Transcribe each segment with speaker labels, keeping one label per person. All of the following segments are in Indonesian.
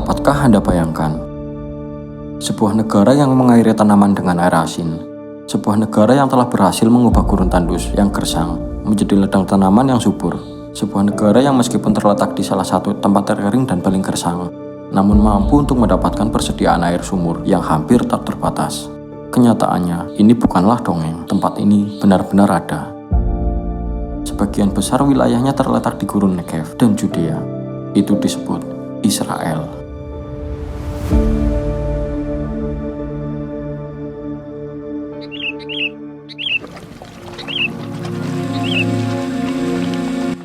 Speaker 1: Dapatkah Anda bayangkan? Sebuah negara yang mengairi tanaman dengan air asin, sebuah negara yang telah berhasil mengubah gurun tandus yang gersang menjadi ladang tanaman yang subur, sebuah negara yang meskipun terletak di salah satu tempat terkering dan paling gersang, namun mampu untuk mendapatkan persediaan air sumur yang hampir tak terbatas. Kenyataannya, ini bukanlah dongeng, tempat ini benar-benar ada. Sebagian besar wilayahnya terletak di gurun Negev dan Judea. Itu disebut Israel.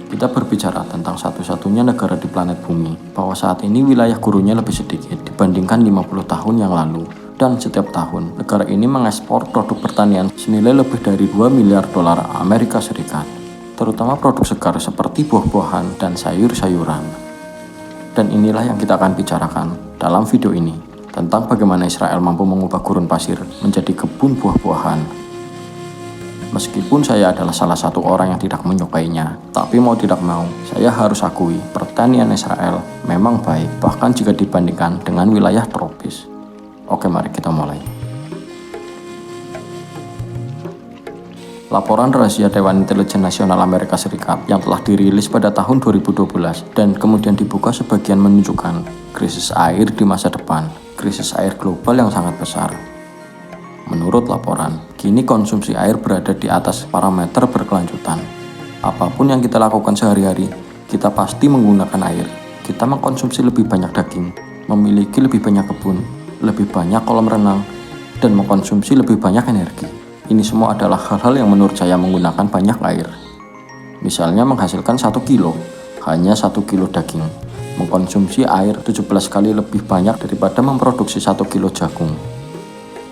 Speaker 1: Kita berbicara tentang satu-satunya negara di planet bumi, bahwa saat ini wilayah gurunnya lebih sedikit dibandingkan 50 tahun yang lalu, dan setiap tahun negara ini mengekspor produk pertanian senilai lebih dari 2 miliar dolar Amerika Serikat, terutama produk segar seperti buah-buahan dan sayur-sayuran. Dan inilah yang kita akan bicarakan dalam video ini, tentang bagaimana Israel mampu mengubah gurun pasir menjadi kebun buah-buahan. Meskipun saya adalah salah satu orang yang tidak menyukainya, tapi mau tidak mau, saya harus akui pertanian Israel memang baik, bahkan jika dibandingkan dengan wilayah tropis. Oke, mari kita mulai. Laporan rahasia Dewan Intelijen Nasional Amerika Serikat yang telah dirilis pada tahun 2012 dan kemudian dibuka sebagian menunjukkan krisis air di masa depan, krisis air global yang sangat besar. Menurut laporan, kini konsumsi air berada di atas parameter berkelanjutan. Apapun yang kita lakukan sehari-hari, kita pasti menggunakan air. Kita mengkonsumsi lebih banyak daging, memiliki lebih banyak kebun, lebih banyak kolam renang, dan mengkonsumsi lebih banyak energi. Ini semua adalah hal-hal yang menurut saya menggunakan banyak air. Misalnya menghasilkan 1 kilo, hanya 1 kilo daging, mengkonsumsi air 17 kali lebih banyak daripada memproduksi 1 kilo jagung.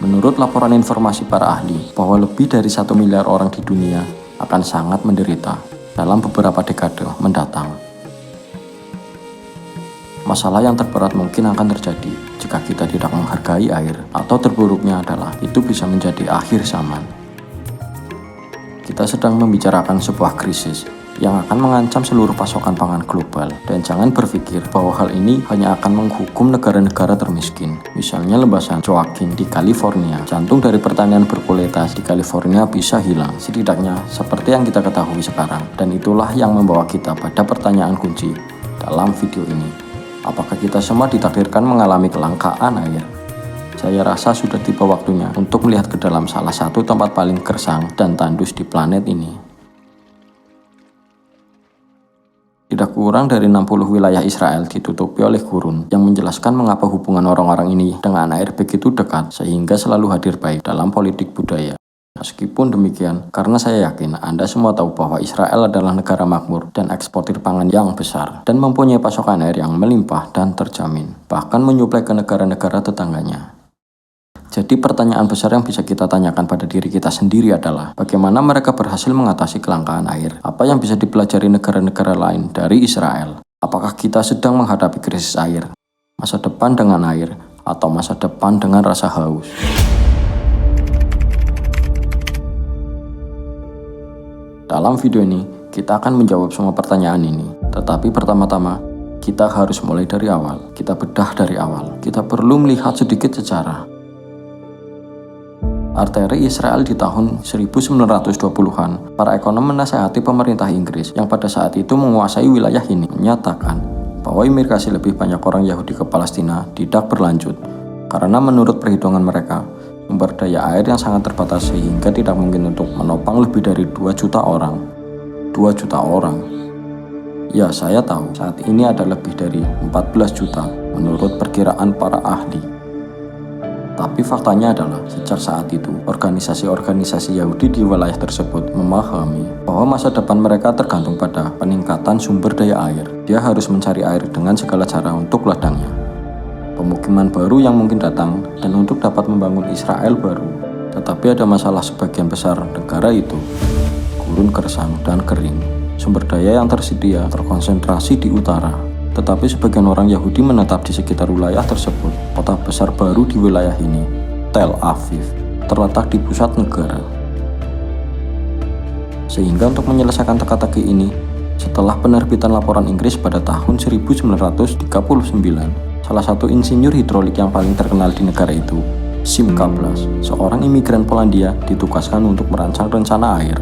Speaker 1: Menurut laporan informasi para ahli, bahwa lebih dari 1 miliar orang di dunia akan sangat menderita dalam beberapa dekade mendatang. Masalah yang terberat mungkin akan terjadi jika kita tidak menghargai air, atau terburuknya adalah itu bisa menjadi akhir zaman. Kita sedang membicarakan sebuah krisis yang akan mengancam seluruh pasokan pangan global, dan jangan berpikir bahwa hal ini hanya akan menghukum negara-negara termiskin. Misalnya lebasan Joaquin di California, jantung dari pertanian berkualitas di California bisa hilang, setidaknya seperti yang kita ketahui sekarang. Dan itulah yang membawa kita pada pertanyaan kunci dalam video ini. Apakah kita semua ditakdirkan mengalami kelangkaan air? Saya rasa sudah tiba waktunya untuk melihat ke dalam salah satu tempat paling gersang dan tandus di planet ini. Tidak kurang dari 60 wilayah Israel ditutupi oleh gurun, yang menjelaskan mengapa hubungan orang-orang ini dengan air begitu dekat sehingga selalu hadir baik dalam politik budaya. Meskipun demikian, karena saya yakin Anda semua tahu bahwa Israel adalah negara makmur dan eksportir pangan yang besar, dan mempunyai pasokan air yang melimpah dan terjamin, bahkan menyuplai ke negara-negara tetangganya. Jadi pertanyaan besar yang bisa kita tanyakan pada diri kita sendiri adalah, bagaimana mereka berhasil mengatasi kelangkaan air? Apa yang bisa dipelajari negara-negara lain dari Israel? Apakah kita sedang menghadapi krisis air, masa depan dengan air, atau masa depan dengan rasa haus? Dalam video ini, kita akan menjawab semua pertanyaan ini. Tetapi pertama-tama, kita harus mulai dari awal. Kita bedah dari awal. Kita perlu melihat sedikit sejarah. Arteri Israel di tahun 1920-an, para ekonom menasihati pemerintah Inggris yang pada saat itu menguasai wilayah ini, menyatakan bahwa imigrasi lebih banyak orang Yahudi ke Palestina tidak berlanjut, karena menurut perhitungan mereka, sumber daya air yang sangat terbatas sehingga tidak mungkin untuk menopang lebih dari 2 juta orang. 2 juta orang. Ya, saya tahu saat ini ada lebih dari 14 juta menurut perkiraan para ahli. Tapi faktanya adalah, sejak saat itu, organisasi-organisasi Yahudi di wilayah tersebut memahami bahwa masa depan mereka tergantung pada peningkatan sumber daya air. Dia harus mencari air dengan segala cara untuk ladangnya, pemukiman baru yang mungkin datang, dan untuk dapat membangun Israel baru. Tetapi ada masalah sebagian besar negara itu, gurun gersang dan kering. Sumber daya yang tersedia terkonsentrasi di utara. Tetapi sebagian orang Yahudi menetap di sekitar wilayah tersebut. Kota besar baru di wilayah ini, Tel Aviv, terletak di pusat negara. Sehingga untuk menyelesaikan teka-teki ini, setelah penerbitan laporan Inggris pada tahun 1939, salah satu insinyur hidrolik yang paling terkenal di negara itu, Sim Kablas, seorang imigran Polandia, ditugaskan untuk merancang rencana air.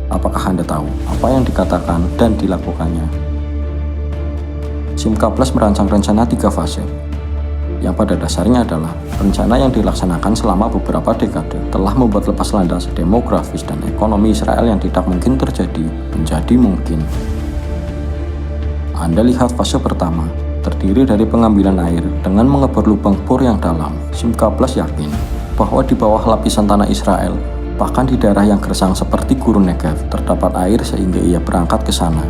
Speaker 1: Apakah Anda tahu apa yang dikatakan dan dilakukannya? Sim Kablas merancang rencana 3 fase, yang pada dasarnya adalah rencana yang dilaksanakan selama beberapa dekade telah membuat lepas landas demografis dan ekonomi Israel yang tidak mungkin terjadi menjadi mungkin. Anda lihat fase pertama, terdiri dari pengambilan air dengan mengebor lubang bor yang dalam. Sim Kablas yakin bahwa di bawah lapisan tanah Israel, bahkan di daerah yang gersang seperti Gurun Negev, terdapat air sehingga ia berangkat ke sana.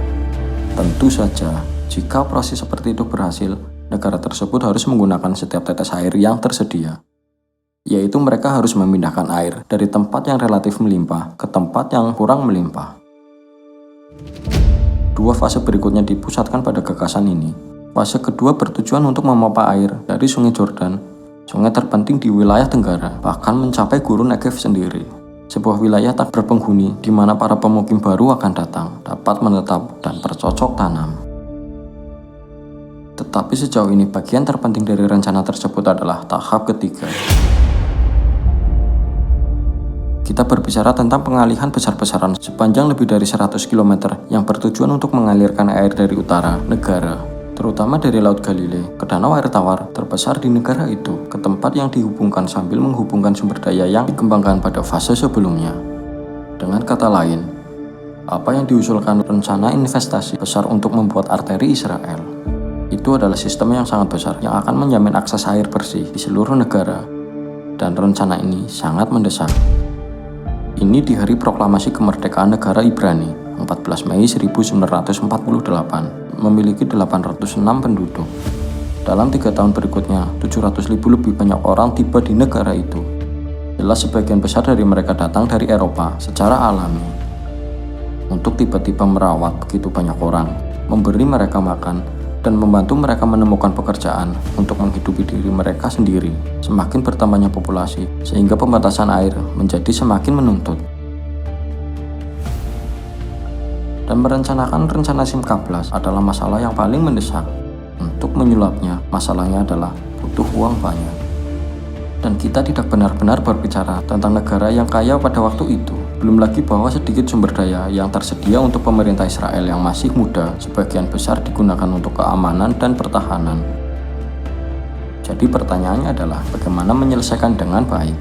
Speaker 1: Tentu saja, jika proses seperti itu berhasil, negara tersebut harus menggunakan setiap tetes air yang tersedia. Yaitu mereka harus memindahkan air dari tempat yang relatif melimpah ke tempat yang kurang melimpah. 2 fase berikutnya dipusatkan pada gagasan ini. Fase kedua bertujuan untuk memompa air dari Sungai Jordan, sungai terpenting di wilayah Tenggara, bahkan mencapai Gurun Negev sendiri. Sebuah wilayah tak berpenghuni di mana para pemukim baru akan datang, dapat menetap dan bercocok tanam. Tetapi sejauh ini bagian terpenting dari rencana tersebut adalah tahap ketiga. Kita berbicara tentang pengalihan besar-besaran sepanjang lebih dari 100 km yang bertujuan untuk mengalirkan air dari utara negara, terutama dari Laut Galilea ke danau air tawar terbesar di negara itu, ke tempat yang dihubungkan sambil menghubungkan sumber daya yang dikembangkan pada fase sebelumnya. Dengan kata lain, apa yang diusulkan rencana investasi besar untuk membuat arteri Israel itu adalah sistem yang sangat besar yang akan menjamin akses air bersih di seluruh negara, dan rencana ini sangat mendesak. Ini di hari proklamasi kemerdekaan negara Ibrani, 14 Mei 1948, memiliki 806 penduduk. Dalam 3 tahun berikutnya, 700.000 lebih banyak orang tiba di negara itu. Jelas sebagian besar dari mereka datang dari Eropa secara alami. Untuk tiba-tiba merawat begitu banyak orang, memberi mereka makan, dan membantu mereka menemukan pekerjaan untuk menghidupi diri mereka sendiri. Semakin bertambahnya populasi, sehingga pembatasan air menjadi semakin menuntut. Dan merencanakan rencana Sim Kablas adalah masalah yang paling mendesak. Untuk menyulapnya, masalahnya adalah butuh uang banyak. Dan kita tidak benar-benar berbicara tentang negara yang kaya pada waktu itu. Belum lagi bahwa sedikit sumber daya yang tersedia untuk pemerintah Israel yang masih muda, sebagian besar digunakan untuk keamanan dan pertahanan. Jadi pertanyaannya adalah bagaimana menyelesaikan dengan baik.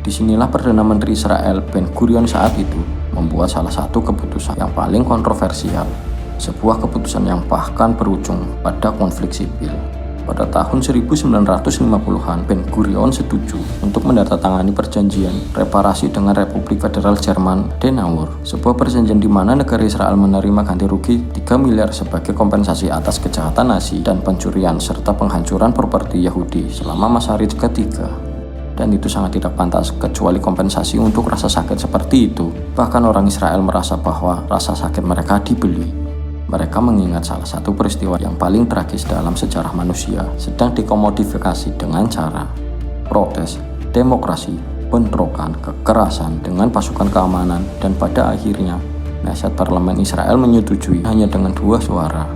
Speaker 1: Disinilah Perdana Menteri Israel Ben Gurion saat itu membuat salah satu keputusan yang paling kontroversial. Sebuah keputusan yang bahkan berujung pada konflik sipil. Pada tahun 1950-an, Ben Gurion setuju untuk menandatangani perjanjian reparasi dengan Republik Federal Jerman Denauer, sebuah perjanjian di mana negara Israel menerima ganti rugi 3 miliar sebagai kompensasi atas kejahatan Nazi dan pencurian serta penghancuran properti Yahudi selama masa Reich ketiga. Dan itu sangat tidak pantas kecuali kompensasi untuk rasa sakit seperti itu. Bahkan orang Israel merasa bahwa rasa sakit mereka dibeli. Mereka mengingat salah satu peristiwa yang paling tragis dalam sejarah manusia sedang dikomodifikasi dengan cara protes, demokrasi, bentrokan, kekerasan dengan pasukan keamanan, dan pada akhirnya Knesset Parlemen Israel menyetujui hanya dengan 2 suara.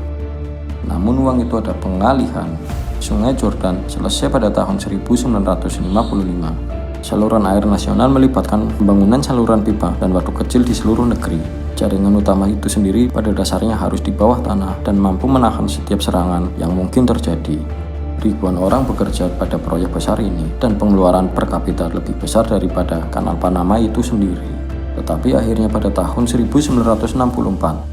Speaker 1: Namun uang itu ada pengalihan. Sungai Jordan selesai pada tahun 1955. Saluran air nasional melibatkan pembangunan saluran pipa dan waduk kecil di seluruh negeri. Jaringan utama itu sendiri pada dasarnya harus di bawah tanah dan mampu menahan setiap serangan yang mungkin terjadi. Ribuan orang bekerja pada proyek besar ini dan pengeluaran per kapita lebih besar daripada Kanal Panama itu sendiri. Tetapi akhirnya pada tahun 1964,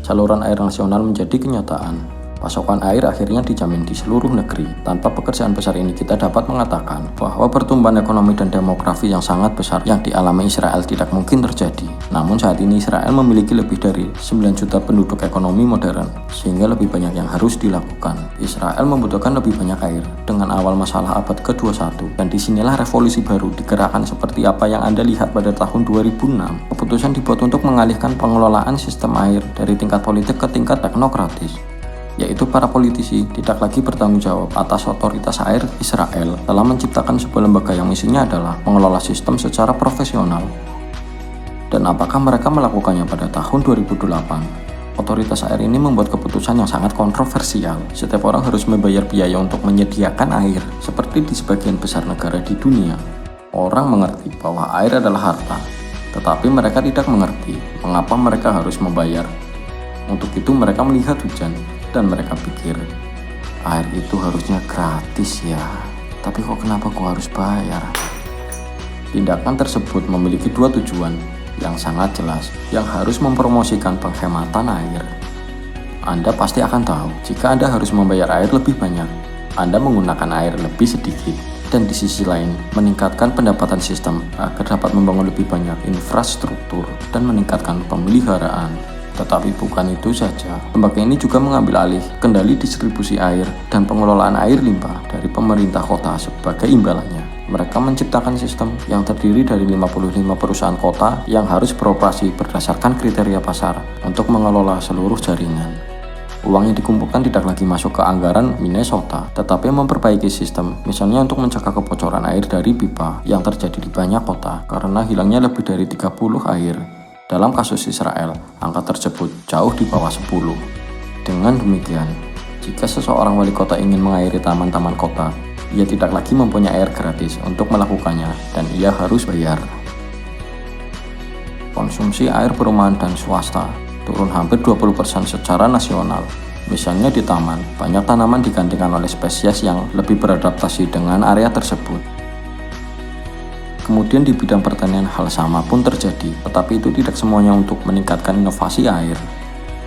Speaker 1: saluran air nasional menjadi kenyataan. Pasokan air akhirnya dijamin di seluruh negeri. Tanpa pekerjaan besar ini kita dapat mengatakan bahwa pertumbuhan ekonomi dan demografi yang sangat besar yang dialami Israel tidak mungkin terjadi. Namun saat ini Israel memiliki lebih dari 9 juta penduduk ekonomi modern, sehingga lebih banyak yang harus dilakukan. Israel membutuhkan lebih banyak air dengan awal masalah abad ke-21, dan disinilah revolusi baru digerakkan seperti apa yang Anda lihat pada tahun 2006. Keputusan dibuat untuk mengalihkan pengelolaan sistem air dari tingkat politik ke tingkat teknokratis, yaitu para politisi tidak lagi bertanggung jawab atas otoritas air Israel telah menciptakan sebuah lembaga yang misinya adalah mengelola sistem secara profesional. Dan apakah mereka melakukannya pada tahun 2008? Otoritas air ini membuat keputusan yang sangat kontroversial. Setiap orang harus membayar biaya untuk menyediakan air, seperti di sebagian besar negara di dunia. Orang mengerti bahwa air adalah harta, tetapi mereka tidak mengerti mengapa mereka harus membayar. Untuk itu mereka melihat hujan, dan mereka pikir, air itu harusnya gratis ya, tapi kok kenapa gua harus bayar? Tindakan tersebut memiliki dua tujuan yang sangat jelas, yang harus mempromosikan penghematan air. Anda pasti akan tahu, jika Anda harus membayar air lebih banyak, Anda menggunakan air lebih sedikit, dan di sisi lain, meningkatkan pendapatan sistem agar dapat membangun lebih banyak infrastruktur dan meningkatkan pemeliharaan. Tetapi bukan itu saja, lembaga ini juga mengambil alih kendali distribusi air dan pengelolaan air limbah dari pemerintah kota sebagai imbalannya. Mereka menciptakan sistem yang terdiri dari 55 perusahaan kota yang harus beroperasi berdasarkan kriteria pasar untuk mengelola seluruh jaringan. Uang yang dikumpulkan tidak lagi masuk ke anggaran Minnesota, tetapi memperbaiki sistem, misalnya untuk mencegah kebocoran air dari pipa yang terjadi di banyak kota karena hilangnya lebih dari 30 air. Dalam kasus Israel, angka tersebut jauh di bawah 10. Dengan demikian, jika seseorang wali kota ingin mengairi taman-taman kota, ia tidak lagi mempunyai air gratis untuk melakukannya dan ia harus bayar. Konsumsi air perumahan dan swasta turun hampir 20% secara nasional. Misalnya di taman, banyak tanaman digantikan oleh spesies yang lebih beradaptasi dengan area tersebut. Kemudian di bidang pertanian hal sama pun terjadi, tetapi itu tidak semuanya untuk meningkatkan inovasi air.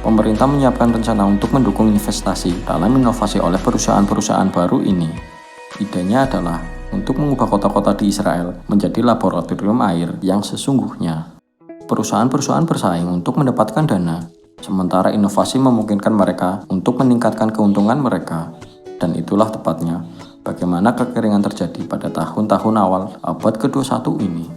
Speaker 1: Pemerintah menyiapkan rencana untuk mendukung investasi dalam inovasi oleh perusahaan-perusahaan baru ini. Idenya adalah untuk mengubah kota-kota di Israel menjadi laboratorium air yang sesungguhnya. Perusahaan-perusahaan bersaing untuk mendapatkan dana, sementara inovasi memungkinkan mereka untuk meningkatkan keuntungan mereka. Dan itulah tepatnya bagaimana kekeringan terjadi pada tahun-tahun awal abad ke-21 ini.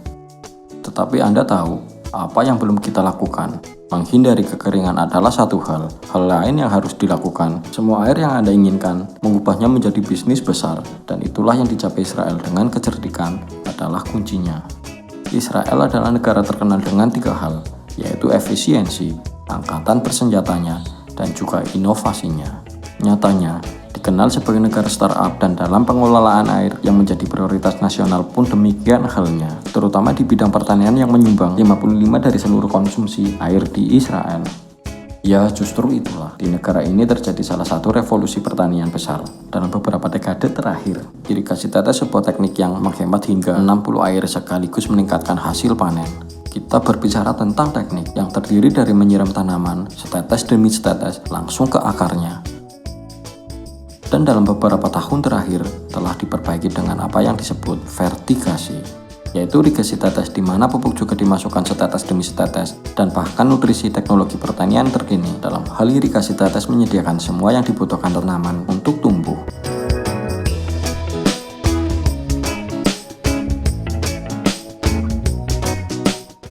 Speaker 1: Tetapi Anda tahu, apa yang belum kita lakukan? Menghindari kekeringan adalah satu hal. Hal lain yang harus dilakukan, semua air yang Anda inginkan, mengubahnya menjadi bisnis besar. Dan itulah yang dicapai Israel dengan kecerdikan adalah kuncinya. Israel adalah negara terkenal dengan 3 hal, yaitu efisiensi, angkatan bersenjatanya, dan juga inovasinya. Nyatanya, dikenal sebagai negara startup dan dalam pengelolaan air yang menjadi prioritas nasional pun demikian halnya, terutama di bidang pertanian yang menyumbang 55% dari seluruh konsumsi air di Israel. Ya, justru itulah, di negara ini terjadi salah satu revolusi pertanian besar dalam beberapa dekade terakhir. Irigasi tetes sebuah teknik yang menghemat hingga 60 air sekaligus meningkatkan hasil panen. Kita berbicara tentang teknik yang terdiri dari menyiram tanaman setetes demi setetes langsung ke akarnya. Dan dalam beberapa tahun terakhir telah diperbaiki dengan apa yang disebut vertigasi, yaitu irigasi tetes di mana pupuk juga dimasukkan setetes demi setetes, dan bahkan nutrisi teknologi pertanian terkini dalam hal irigasi tetes menyediakan semua yang dibutuhkan tanaman untuk tumbuh.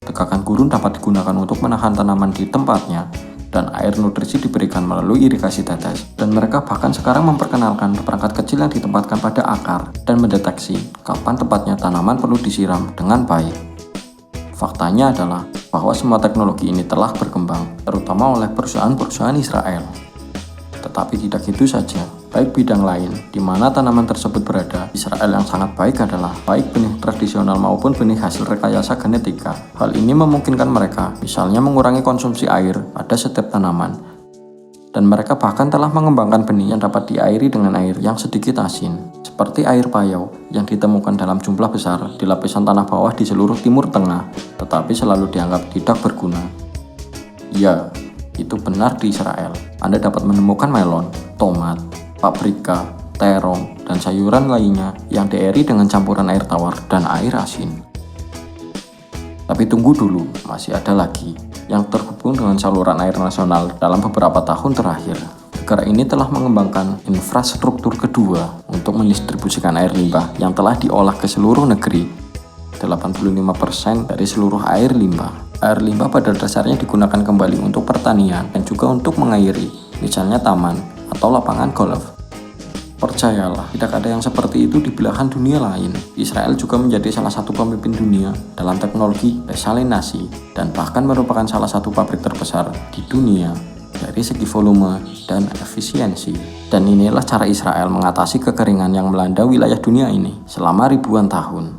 Speaker 1: Tegakan gurun dapat digunakan untuk menahan tanaman di tempatnya, dan air nutrisi diberikan melalui irigasi tetes. Dan mereka bahkan sekarang memperkenalkan perangkat kecil yang ditempatkan pada akar dan mendeteksi kapan tepatnya tanaman perlu disiram dengan baik. Faktanya adalah bahwa semua teknologi ini telah berkembang, terutama oleh perusahaan-perusahaan Israel. Tetapi tidak itu saja, baik bidang lain di mana tanaman tersebut berada, Israel yang sangat baik adalah baik benih tradisional maupun benih hasil rekayasa genetika. Hal ini memungkinkan mereka, misalnya mengurangi konsumsi air pada setiap tanaman. Dan mereka bahkan telah mengembangkan benih yang dapat diairi dengan air yang sedikit asin, seperti air payau yang ditemukan dalam jumlah besar di lapisan tanah bawah di seluruh Timur Tengah, tetapi selalu dianggap tidak berguna. Ya, itu benar di Israel. Anda dapat menemukan melon, tomat, paprika, terong, dan sayuran lainnya yang diairi dengan campuran air tawar dan air asin. Tapi tunggu dulu, masih ada lagi yang terhubung dengan saluran air nasional dalam beberapa tahun terakhir. Negara ini telah mengembangkan infrastruktur kedua untuk mendistribusikan air limbah yang telah diolah ke seluruh negeri. 85% dari seluruh air limbah. Air limbah pada dasarnya digunakan kembali untuk pertanian dan juga untuk mengairi, misalnya taman atau lapangan golf. Percayalah, tidak ada yang seperti itu di belahan dunia lain. Israel juga menjadi salah satu pemimpin dunia dalam teknologi desalinasi dan bahkan merupakan salah satu pabrik terbesar di dunia. dari segi volume dan efisiensi. Dan inilah cara Israel mengatasi kekeringan yang melanda wilayah dunia ini selama ribuan tahun.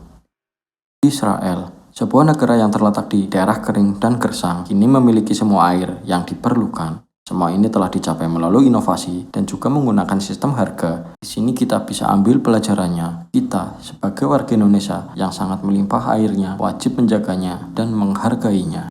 Speaker 1: Israel, sebuah negara yang terletak di daerah kering dan gersang, kini memiliki semua air yang diperlukan. Semua ini telah dicapai melalui inovasi dan juga menggunakan sistem harga. Di sini kita bisa ambil pelajarannya. Kita sebagai warga Indonesia yang sangat melimpah airnya, wajib menjaganya dan menghargainya.